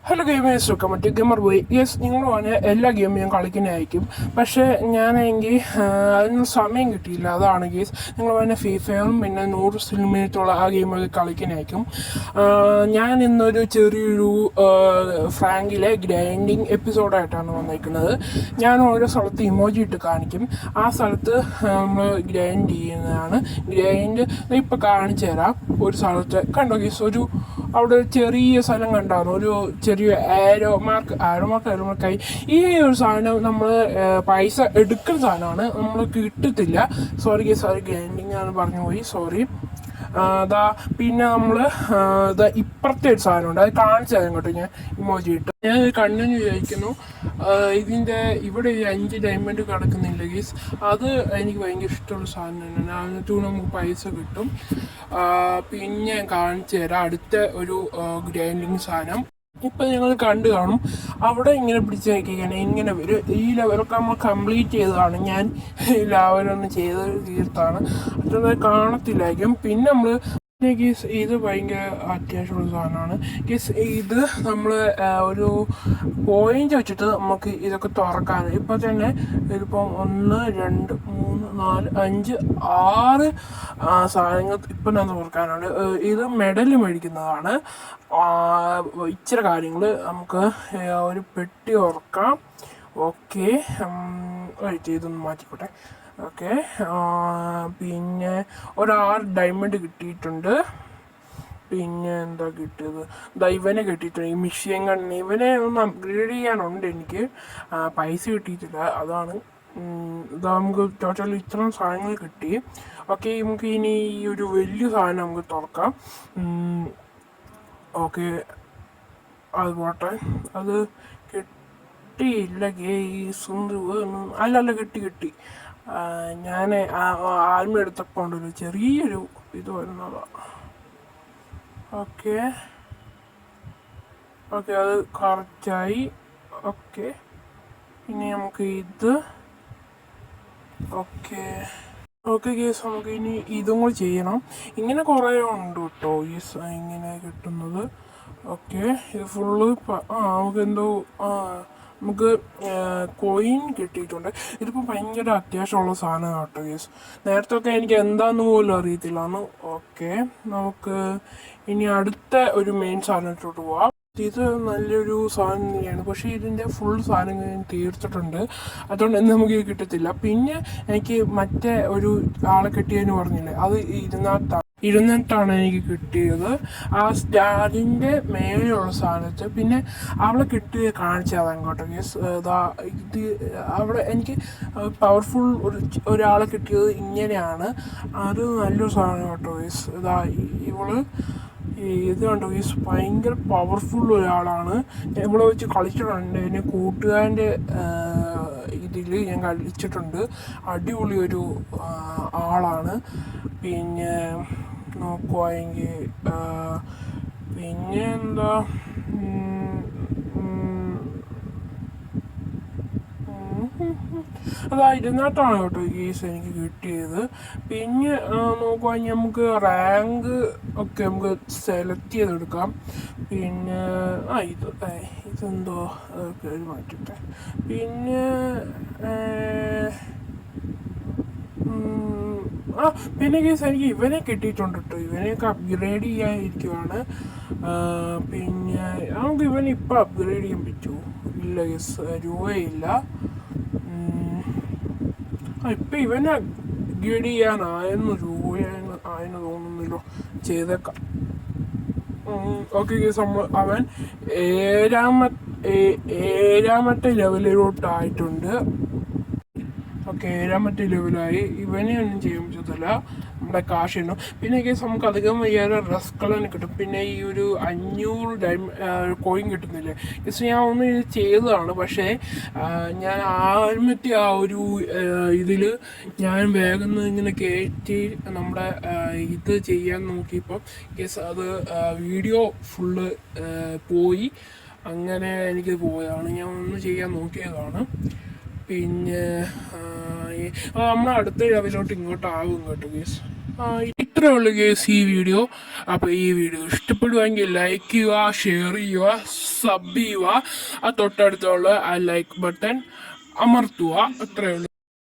Hello gamers ഒക്കെ മറ്റേ gamer പോയി യെസ് നിങ്ങൾ പറഞ്ഞ എല്ലാ ഗെയിമും ഞാൻ കളിക്കുന്നതായിരിക്കും. പക്ഷേ ഞാനെങ്കിൽ അതിന് സമയം കിട്ടിയില്ല. അതാണ് ഗെയ്സ് നിങ്ങൾ പറഞ്ഞ ഫ്രീ ഫയറും പിന്നെ 100 സിനിമയത്തുള്ള ആ ഗെയിമൊക്കെ കളിക്കുന്നതായിരിക്കും. ഞാൻ ഇന്നൊരു ചെറിയൊരു ഫ്രാങ്കിലെ ഗ്രൈൻഡിങ് എപ്പിസോഡായിട്ടാണ് വന്നിരിക്കുന്നത്. ഞാൻ ഓരോ സ്ഥലത്ത് ഇമോജി ഇട്ട് കാണിക്കും. ആ സ്ഥലത്ത് നമ്മൾ ഗ്രൈൻഡ് ചെയ്യുന്നതാണ്. ഗ്രൈൻഡ് ഇപ്പോൾ കാണിച്ചു തരാം. ഒരു സ്ഥലത്ത് കണ്ടോ ഗെയ്സ്, അവിടെ ഒരു ചെറിയ സ്ഥലം കണ്ടാണ്, ഒരു ചെറിയ ആരോമാർക്കായി. ഈ ഒരു സാധനം നമ്മൾ പൈസ എടുക്കുന്ന സാധനമാണ്, നമ്മൾ കിട്ടത്തില്ല. സോറി ഗ്രൈൻഡിങ് ആണ് പറഞ്ഞു പോയി, സോറി. പിന്നെ നമ്മൾ ഇപ്പുറത്തെ ഒരു സാധനമുണ്ട്, അത് കാണിച്ചു തരാം കേട്ടോ. ഞാൻ ഇമോജി ഇട്ട് ഞാൻ കണ്ടിന്യൂ വിചാരിക്കുന്നു. ഇതിൻ്റെ ഇവിടെ 5 ഡയമണ്ട് കിടക്കുന്നില്ല ഗീസ്, അത് എനിക്ക് ഭയങ്കര ഇഷ്ടമുള്ള സാധനം തന്നെയാണ്. അതിനകത്ത് നമുക്ക് പൈസ കിട്ടും. പിന്നെ ഞാൻ കാണിച്ചു തരാം അടുത്ത ഒരു ഗ്രൈൻഡിങ് സാധനം. ഇപ്പം നിങ്ങൾ കണ്ടു കാണും, അവിടെ ഇങ്ങനെ പിടിച്ച് നോക്കിയാണ് ഇങ്ങനെ വരും. ഈ ലെവലൊക്കെ നമ്മൾ കംപ്ലീറ്റ് ചെയ്തതാണ്. ഞാൻ ഈ ലെവലൊന്നും ചെയ്ത് തീർത്താണ്, അത് കാണത്തില്ലായിരിക്കും. പിന്നെ നമ്മൾ ഗീസ് ഇത് ഭയങ്കര അത്യാവശ്യമുള്ള സാധനമാണ് ഗീസ്. ഇത് നമ്മൾ ഒരു പോയിന്റ് വെച്ചിട്ട് നമുക്ക് ഇതൊക്കെ തുറക്കാൻ. ഇപ്പം തന്നെ ഇതിപ്പം 1 2 3 4 5 6 സാധനങ്ങൾ ഇപ്പം ഞാൻ തുറക്കാനുണ്ട്. ഇത് മെഡൽ മേടിക്കുന്നതാണ്. ഇച്ചിരി കാര്യങ്ങൾ നമുക്ക് ഒരു പെട്ടി തുറക്കാം. ഓക്കെ, ഇതൊന്ന് മാറ്റിക്കോട്ടെ. ഓക്കെ, പിന്നെ 6 ഡയമണ്ട് കിട്ടിയിട്ടുണ്ട്. പിന്നെ എന്താ കിട്ടിയത്, ഇവനെ കിട്ടിയിട്ടുണ്ട്. ഈ മിഷ്യൻ കണ്ണ് ഇവനെ ഒന്ന് അപ്ഗ്രേഡ് ചെയ്യാനുണ്ട് എനിക്ക്, പൈസ കിട്ടിയിട്ടില്ല, അതാണ്. നമുക്ക് ടോട്ടൽ ഇത്രയും സാധനങ്ങൾ കിട്ടി. ഓക്കെ, നമുക്ക് ഇനി ഈ ഒരു വലിയ സാധനം നമുക്ക് തുറക്കാം. ഓക്കെ, അത് പോട്ടെ. അത് കിട്ടിയില്ല ഗെയ്സ്, അല്ല കിട്ടി. ഞാൻ ആൽമ എടുത്തപ്പോൾ ഉണ്ടല്ലോ ചെറിയൊരു ഇത് വരുന്നതാണ്. ഓക്കെ, അത് കറക്റ്റായി. ഓക്കെ, ഇനി നമുക്ക് ഇത് ഓക്കെ കേസ്, നമുക്ക് ഇനി ഇതും കൂടി ചെയ്യണം. ഇങ്ങനെ കുറേ ഉണ്ട് കേട്ടോ ഈ ഇങ്ങനെ കിട്ടുന്നത്. ഓക്കെ, ഇത് ഫുള്ള് നമുക്ക് കോയിൻ കിട്ടിയിട്ടുണ്ട്. ഇതിപ്പോൾ ഭയങ്കര അത്യാവശ്യമുള്ള സാധനമാണ് കേട്ടോ ഗേസ്. നേരത്തെ ഒക്കെ എനിക്ക് എന്താണെന്ന് പോലും അറിയത്തില്ലാന്ന്. ഓക്കെ, നമുക്ക് ഇനി അടുത്ത ഒരു മെയിൻ സാധനത്തോട്ട് പോവാം. ഇത് നല്ലൊരു സാധനം തന്നെയാണ്, പക്ഷേ ഇതിൻ്റെ ഫുൾ സാധനങ്ങൾ ഞാൻ തീർത്തിട്ടുണ്ട്, അതുകൊണ്ട് നമുക്ക് ഇത് കിട്ടത്തില്ല. പിന്നെ എനിക്ക് മറ്റേ ഒരു ആളെ കിട്ടിയെന്ന് പറഞ്ഞില്ലേ, അത് ഇരുന്നിട്ടാണ് എനിക്ക് കിട്ടിയത്. ആ സ്റ്റാറിൻ്റെ മേലെയുള്ള സാധനത്ത്. പിന്നെ അവളെ കിട്ടിയ കാണിച്ചു തരാം കേട്ടോ ഗേസ്. ഇത് അവിടെ എനിക്ക് പവർഫുൾ ഒരാളെ കിട്ടിയത് ഇങ്ങനെയാണ്. അത് നല്ലൊരു സാധനം കേട്ടോ ഗേസ്. ഇത് കണ്ടോ ഗേസ്, ഭയങ്കര പവർഫുൾ ഒരാളാണ്. ഇവിടെ വെച്ച് കളിച്ചിട്ടുണ്ട്, എന്നെ കൂട്ടുകാരൻ്റെ ഇതിൽ ഞാൻ കളിച്ചിട്ടുണ്ട്. അടിപൊളി ഒരു ആളാണ്. പിന്നെ നോക്കുവാണെങ്കിൽ പിന്നെ എന്താ, ഇരുന്നിട്ടാണ് കേട്ടോ ഈ കേസ് എനിക്ക് കിട്ടിയത്. പിന്നെ നോക്കുവാണെങ്കിൽ നമുക്ക് റാങ്ക് ഒക്കെ നമുക്ക് സെലക്ട് ചെയ്തെടുക്കാം. പിന്നെ ഇതെന്തോ അതൊക്കെ മാറ്റിട്ടെ. പിന്നെ കേസ് എനിക്ക് ഇവനെ കിട്ടിയിട്ടുണ്ട് കേട്ടോ. ഇവനെയൊക്കെ അപ്ഗ്രേഡ് ചെയ്യാനിരിക്കുവാണ്. പിന്നെ നമുക്ക് ഇവനെ ഇപ്പം അപ്ഗ്രേഡ് ചെയ്യാൻ പറ്റുമോ? ഇല്ല കേസ്, രൂപയില്ല. ഇപ്പം ഇവനെ അപ്ഗ്രേഡ് ചെയ്യാനായെന്ന് ആയെന്ന് തോന്നുന്നില്ലോ, ചെയ്തേക്കാം. ഓക്കെ കേസ്, അവൻ ഏഴാമത്തെ ലെവലിലോട്ടായിട്ടുണ്ട്. ഓക്കെ, 7ാമത്തെ ലെവലായി. ഇവനെ ഒന്നും ചെയ്യാൻ പറ്റത്തില്ല, നമ്മുടെ കാശ് ഇടും. പിന്നെ കേസ് നമുക്ക് അധികം വയ്യാതെ റെസ്റ്റ് കളറിന് കിട്ടും. പിന്നെ ഈ ഒരു 500 കോയിൻ കിട്ടുന്നില്ലേ കേസ്, ഞാൻ ഒന്ന് ഇത് ചെയ്തതാണ്. പക്ഷേ ഞാൻ ആദ്യമത്തെ ആ ഒരു ഇതിൽ ഞാൻ വേഗം ഇങ്ങനെ കയറ്റി നമ്മുടെ ഇത് ചെയ്യാൻ നോക്കിയപ്പോൾ കേസ് അത് വീഡിയോ ഫുള്ള് പോയി. അങ്ങനെ എനിക്ക് പോയതാണ്, ഞാൻ ഒന്ന് ചെയ്യാൻ നോക്കിയതാണ്. പിന്നെ നമ്മൾ അടുത്ത ലെവലിലോട്ട് ഇങ്ങോട്ടാകും കേട്ടോ ഗേസ്. ഇത്ര ഇത്രേ ഉള്ളൂ ഗേസ് ഈ വീഡിയോ. അപ്പോൾ ഈ വീഡിയോ ഇഷ്ടപ്പെടുവാണെങ്കിൽ ലൈക്ക് ചെയ്യുക, ഷെയർ ചെയ്യുക, സബ് ചെയ്യുക, ആ തൊട്ടടുത്തുള്ള ആ ലൈക്ക് ബട്ടൺ അമർത്തുക. അത്രേ ഉള്ളൂ.